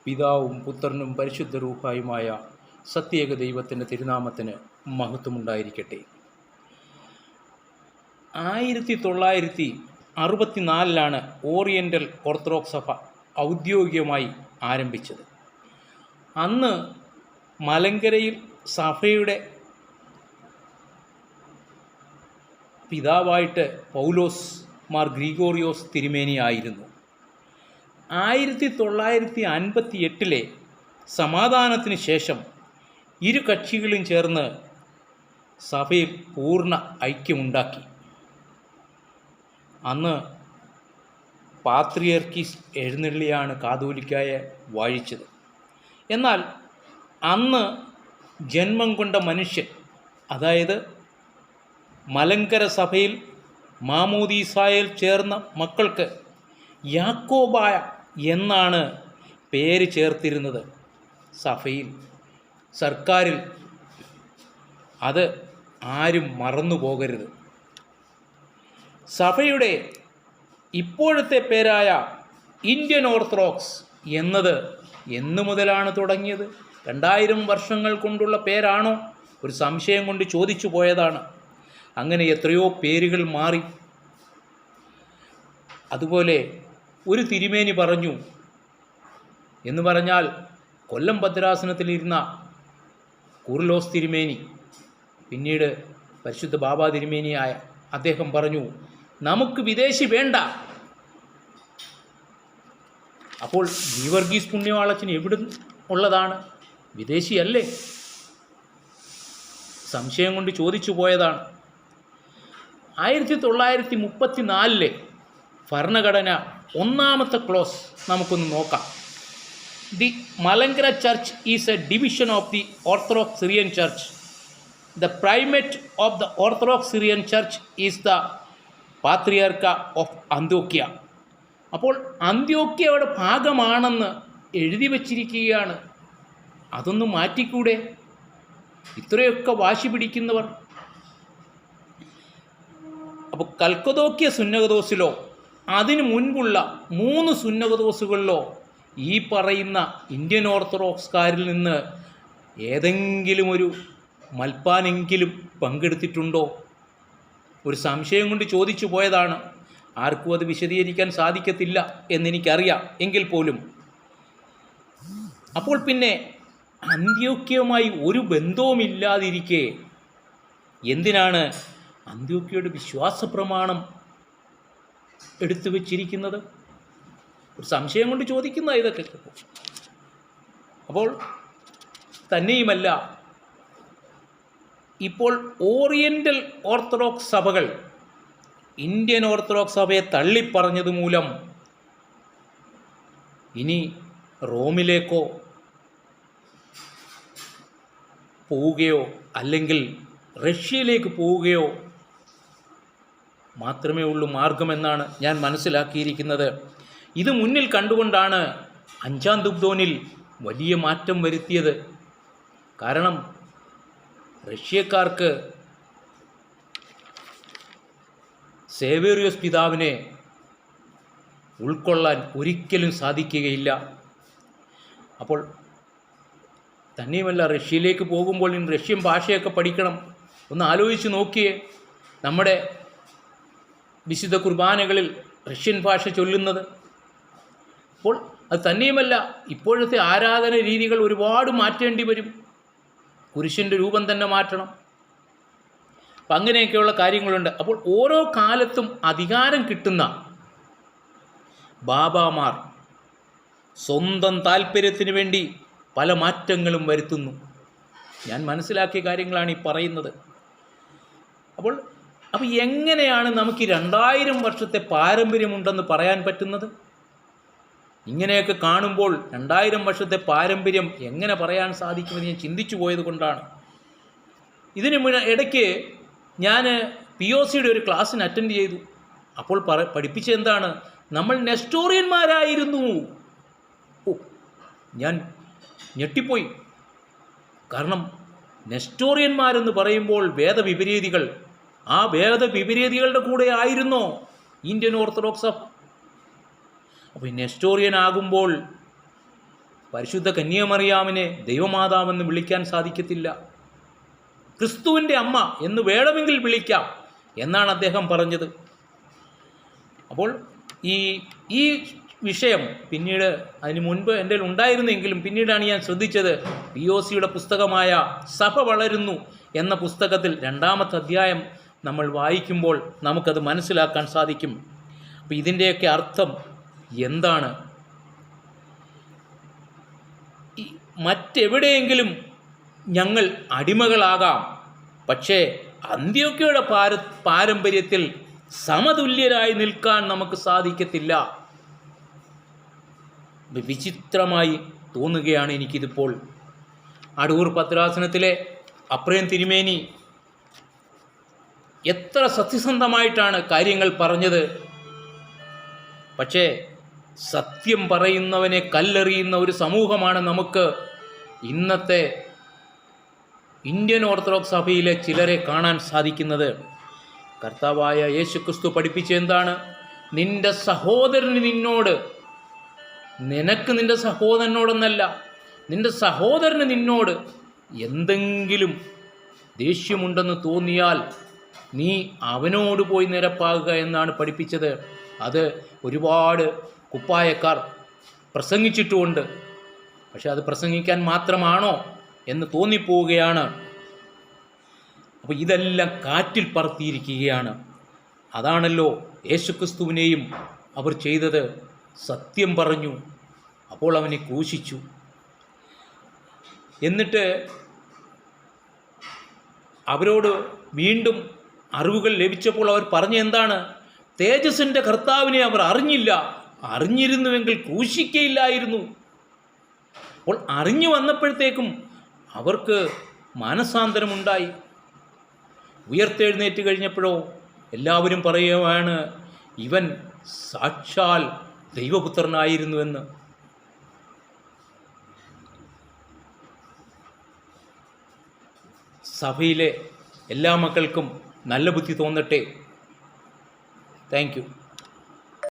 പിതാവും പുത്രനും പരിശുദ്ധ റൂഹായുമായ സത്യേക ദൈവത്തിൻ്റെ തിരുനാമത്തിന് മഹത്വമുണ്ടായിരിക്കട്ടെ. 1964 ഓറിയൻ്റൽ ഓർത്തഡോക്സ് സഭ ഔദ്യോഗികമായി ആരംഭിച്ചത്. അന്ന് മലങ്കരയിൽ സഭയുടെ പിതാവായിട്ട് പൗലോസ് മാർ ഗ്രിഗോറിയോസ് തിരുമേനിയായിരുന്നു. 1958 സമാധാനത്തിന് ശേഷം ഇരു കക്ഷികളും ചേർന്ന് സഭയിൽ പൂർണ്ണ ഐക്യമുണ്ടാക്കി. അന്ന് പാത്രിയർക്കീസ് എഴുന്നള്ളിയാണ് കാതോലിക്കായെ വാഴിച്ചത്. എന്നാൽ അന്ന് ജന്മം കൊണ്ട മനുഷ്യൻ, അതായത് മലങ്കര സഭയിൽ മാമോദീസായിൽ ചേർന്ന മക്കൾക്ക് യാക്കോബായ എന്നാണ് പേര് ചേർത്തിരുന്നത്. സഭയിൽ, സർക്കാരിൽ അത് ആരും മറന്നു പോകരുത്. സഭയുടെ ഇപ്പോഴത്തെ പേരായ ഇന്ത്യൻ ഓർത്തഡോക്സ് എന്നത് എന്നു മുതലാണ് തുടങ്ങിയത്? 2000 വർഷങ്ങൾ കൊണ്ടുള്ള പേരാണോ? ഒരു സംശയം കൊണ്ട് ചോദിച്ചു പോയതാണ്. അങ്ങനെ എത്രയോ പേരുകൾ മാറി. അതുപോലെ ഒരു തിരുമേനി പറഞ്ഞു എന്ന് പറഞ്ഞാൽ, കൊല്ലം ഭദ്രാസനത്തിലിരുന്ന കൂർലോസ് തിരുമേനി, പിന്നീട് പരിശുദ്ധ ബാബ തിരുമേനിയായ അദ്ദേഹം പറഞ്ഞു, നമുക്ക് വിദേശി വേണ്ട. അപ്പോൾ ഗീവർഗീസ് പുണ്യവാളച്ചൻ എവിടെ ഉള്ളതാണ്? വിദേശിയല്ലേ? സംശയം കൊണ്ട് ചോദിച്ചു പോയതാണ്. 1934 ഭരണഘടന ഒന്നാമത്തെ ക്ലോസ് നമുക്കൊന്ന് നോക്കാം. The Malankara Church is a division of the Orthodox Syrian Church. The primate of the Orthodox Syrian Church is the patriarch of Antioch. അപ്പോൾ അന്ത്യോക്യയുടെ ഭാഗമാണെന്ന് എഴുതി വച്ചിരിക്കുകയാണ്. അതൊന്ന് മാറ്റിക്കൂടെ? ഇത്രയൊക്കെ വാശി പിടിക്കുന്നവർ. അപ്പോൾ കൽക്കദോക്യ സുന്നകദോസിലോ അതിനു മുൻപുള്ള 3 സുന്നകദോസുകളിലോ ഈ പറയുന്ന ഇന്ത്യൻ ഓർത്തഡോക്സുകാരിൽ നിന്ന് ഏതെങ്കിലും ഒരു മൽപ്പാനെങ്കിലും പങ്കെടുത്തിട്ടുണ്ടോ? ഒരു സംശയം കൊണ്ട് ചോദിച്ചു പോയതാണ്. ആർക്കും അത് വിശദീകരിക്കാൻ സാധിക്കത്തില്ല എന്നെനിക്കറിയാം. എങ്കിൽ പോലും അപ്പോൾ പിന്നെ അന്ത്യോക്യയുമായി ഒരു ബന്ധവുമില്ലാതിരിക്കെ എന്തിനാണ് അന്ത്യോക്യയുടെ വിശ്വാസ പ്രമാണം എടുത്തു വച്ചിരിക്കുന്നത്? ഒരു സംശയം കൊണ്ട് ചോദിക്കുന്ന ഇതൊക്കെ. അപ്പോൾ തന്നെയുമല്ല, ഇപ്പോൾ ഓറിയൻ്റൽ ഓർത്തഡോക്സ് സഭകൾ ഇന്ത്യൻ ഓർത്തഡോക്സ് സഭയെ തള്ളിപ്പറഞ്ഞത് മൂലം ഇനി റോമിലേക്കോ പോവുകയോ അല്ലെങ്കിൽ റഷ്യയിലേക്ക് പോവുകയോ മാത്രമേ ഉള്ളൂ മാർഗമെന്നാണ് ഞാൻ മനസ്സിലാക്കിയിരിക്കുന്നത്. ഇത് മുന്നിൽ കണ്ടുകൊണ്ടാണ് 5-ാം തുബ്ദോനിൽ വലിയ മാറ്റം വരുത്തിയത്. കാരണം റഷ്യക്കാർക്ക് സേവേറിയോസ് പിതാവിനെ ഉൾക്കൊള്ളാൻ ഒരിക്കലും സാധിക്കുകയില്ല. അപ്പോൾ തന്നെയുമല്ല, റഷ്യയിലേക്ക് പോകുമ്പോൾ റഷ്യൻ ഭാഷയൊക്കെ പഠിക്കണം. ഒന്ന് ആലോചിച്ച് നോക്കിയേ, നമ്മുടെ വിശുദ്ധ കുർബാനകളിൽ റഷ്യൻ ഭാഷ ചൊല്ലുന്നത്. അപ്പോൾ അത് തന്നെയുമല്ല, ഇപ്പോഴത്തെ ആരാധന രീതികൾ ഒരുപാട് മാറ്റേണ്ടി വരും. കുരിശിൻ്റെ രൂപം തന്നെ മാറ്റണം. അപ്പം അങ്ങനെയൊക്കെയുള്ള കാര്യങ്ങളുണ്ട്. അപ്പോൾ ഓരോ കാലത്തും അധികാരം കിട്ടുന്ന ബാബാമാർ സ്വന്തം താല്പര്യത്തിന് വേണ്ടി പല മാറ്റങ്ങളും വരുത്തുന്നു. ഞാൻ മനസ്സിലാക്കിയ കാര്യങ്ങളാണ് ഈ പറയുന്നത്. അപ്പോൾ എങ്ങനെയാണ് നമുക്ക് 2000 വർഷത്തെ പാരമ്പര്യമുണ്ടെന്ന് പറയാൻ പറ്റുന്നത്? ഇങ്ങനെയൊക്കെ കാണുമ്പോൾ 2000 വർഷത്തെ പാരമ്പര്യം എങ്ങനെ പറയാൻ സാധിക്കുമെന്ന് ഞാൻ ചിന്തിച്ചു പോയത് കൊണ്ടാണ്. ഇതിന് ഇടയ്ക്ക് ഞാൻ POCയുടെ ഒരു ക്ലാസ്സിന് അറ്റൻഡ് ചെയ്തു. അപ്പോൾ പഠിപ്പിച്ചത് എന്താണ്? നമ്മൾ നെസ്റ്റോറിയന്മാരായിരുന്നു. ഞാൻ ഞെട്ടിപ്പോയി. കാരണം നെസ്റ്റോറിയന്മാരെന്ന് പറയുമ്പോൾ വേദവിപരീതികൾ, ആ വേദവിപരീതികളുടെ കൂടെ ആയിരുന്നോ ഇന്ത്യൻ ഓർത്തഡോക്സ് സഭ? അപ്പോൾ നെസ്റ്റോറിയൻ ആകുമ്പോൾ പരിശുദ്ധ കന്യാമറിയാമിനെ ദൈവമാതാവെന്ന് വിളിക്കാൻ സാധിക്കത്തില്ല. ക്രിസ്തുവിൻ്റെ അമ്മ എന്ന് വേണമെങ്കിൽ വിളിക്കാം എന്നാണ് അദ്ദേഹം പറഞ്ഞത്. അപ്പോൾ ഈ വിഷയം പിന്നീട് അതിന് മുൻപ് എൻ്റെ ഉണ്ടായിരുന്നെങ്കിലും പിന്നീടാണ് ഞാൻ ശ്രദ്ധിച്ചത്. POCയുടെ പുസ്തകമായ സഭ വളരുന്നു എന്ന പുസ്തകത്തിൽ 2-ാമത്തെ അധ്യായം നമ്മൾ വായിക്കുമ്പോൾ നമുക്കത് മനസ്സിലാക്കാൻ സാധിക്കും. അപ്പോൾ ഇതിൻ്റെയൊക്കെ അർത്ഥം എന്താണ്? മറ്റെവിടെയെങ്കിലും ഞങ്ങൾ അടിമകളാകാം, പക്ഷേ അന്ത്യോക്യയുടെ പാരമ്പര്യത്തിൽ സമതുല്യരായി നിൽക്കാൻ നമുക്ക് സാധിക്കത്തില്ല. വിചിത്രമായി തോന്നുകയാണ് എനിക്കിതിപ്പോൾ. അടൂർ ഭദ്രാസനത്തിലെ അപ്രയം തിരുമേനി എത്ര സത്യസന്ധമായിട്ടാണ് കാര്യങ്ങൾ പറഞ്ഞത്. പക്ഷേ സത്യം പറയുന്നവനെ കല്ലെറിയുന്ന ഒരു സമൂഹമാണ് നമുക്ക് ഇന്നത്തെ ഇന്ത്യൻ ഓർത്തഡോക്സ് സഭയിലെ ചിലരെ കാണാൻ സാധിക്കുന്നത്. കർത്താവായ യേശുക്രിസ്തു പഠിപ്പിച്ച എന്താണ്? നിന്റെ സഹോദരന് നിന്നോട്, നിനക്ക് നിന്റെ സഹോദരനോടൊന്നല്ല, നിന്റെ സഹോദരന് നിന്നോട് എന്തെങ്കിലും ദേഷ്യമുണ്ടെന്ന് തോന്നിയാൽ നീ അവനോട് പോയി നിരപ്പാകുക എന്നാണ് പഠിപ്പിച്ചത്. അത് ഒരുപാട് കുപ്പായക്കാർ പ്രസംഗിച്ചിട്ടുമുണ്ട്. പക്ഷെ അത് പ്രസംഗിക്കാൻ മാത്രമാണോ എന്ന് തോന്നിപ്പോവുകയാണ്. അപ്പോൾ ഇതെല്ലാം കാറ്റിൽ പറത്തിയിരിക്കുകയാണ്. അതാണല്ലോ യേശുക്രിസ്തുവിനെയും അവർ ചെയ്തത്. സത്യം പറഞ്ഞു, അപ്പോൾ അവനെ ക്രൂശിച്ചു. എന്നിട്ട് അവരോട് വീണ്ടും അറിവുകൾ ലഭിച്ചപ്പോൾ അവർ പറഞ്ഞ എന്താണ്? തേജസ്സിൻ്റെ കർത്താവിനെ അവർ അറിഞ്ഞില്ല, അറിഞ്ഞിരുന്നുവെങ്കിൽ ക്രൂശിക്കയില്ലായിരുന്നു. അപ്പോൾ അറിഞ്ഞു വന്നപ്പോഴത്തേക്കും അവർക്ക് മാനസാന്തരമുണ്ടായി. ഉയർത്തെഴുന്നേറ്റ് കഴിഞ്ഞപ്പോഴോ എല്ലാവരും പറയുകയാണ്, ഇവൻ സാക്ഷാൽ ദൈവപുത്രനായിരുന്നുവെന്ന്. സഭയിലെ എല്ലാ മക്കൾക്കും നല്ല ബുദ്ധി തോന്നട്ടെ. Thank you.